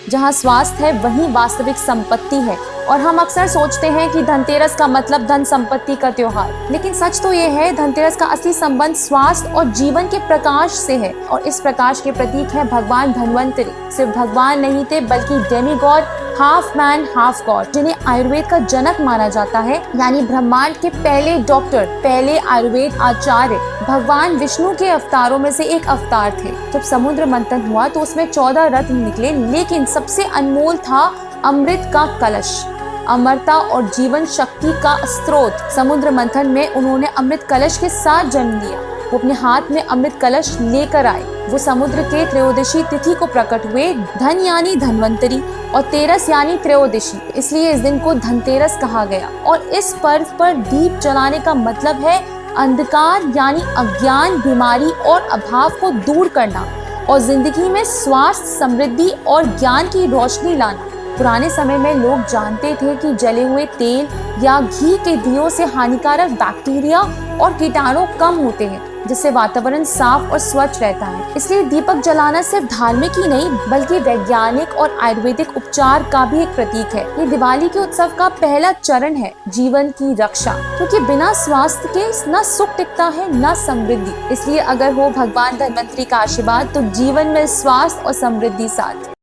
जहाँ स्वास्थ्य है वहीं वास्तविक संपत्ति है। और हम अक्सर सोचते हैं कि धनतेरस का मतलब धन संपत्ति का त्योहार, लेकिन सच तो ये है धनतेरस का असली संबंध स्वास्थ्य और जीवन के प्रकाश से है। और इस प्रकाश के प्रतीक है भगवान धन्वंतरि। सिर्फ भगवान नहीं थे बल्कि demigod, half man half God, जिन्हें आयुर्वेद का जनक माना जाता है, यानी ब्रह्मांड के पहले डॉक्टर, पहले आयुर्वेद आचार्य भगवान विष्णु के अवतारों में से एक अवतार थे। जब समुद्र मंथन हुआ तो उसमें 14 रत्न निकले, लेकिन सबसे अनमोल था अमृत का कलश, अमरता और जीवन शक्ति का स्रोत। समुद्र मंथन में उन्होंने अमृत कलश के साथ जन्म लिया। वो अपने हाथ में अमृत कलश लेकर आए। वो समुद्र के त्रयोदशी तिथि को प्रकट हुए। धन यानी धन्वंतरि और तेरस यानी त्रयोदशी, इसलिए इस दिन को धनतेरस कहा गया। और इस पर्व पर दीप जलाने का मतलब है अंधकार यानी अज्ञान, बीमारी और अभाव को दूर करना और जिंदगी में स्वास्थ्य, समृद्धि और ज्ञान की रोशनी लाना। पुराने समय में लोग जानते थे कि जले हुए तेल या घी के दियों से हानिकारक बैक्टीरिया और कीटाणु कम होते हैं, जिससे वातावरण साफ और स्वच्छ रहता है। इसलिए दीपक जलाना सिर्फ धार्मिक ही नहीं बल्कि वैज्ञानिक और आयुर्वेदिक उपचार का भी एक प्रतीक है। ये दिवाली के उत्सव का पहला चरण है, जीवन की रक्षा, क्योंकि बिना स्वास्थ्य के न सुख टिकता है न समृद्धि। इसलिए अगर हो भगवान धन्वंतरि का आशीर्वाद तो जीवन में स्वास्थ्य और समृद्धि साथ।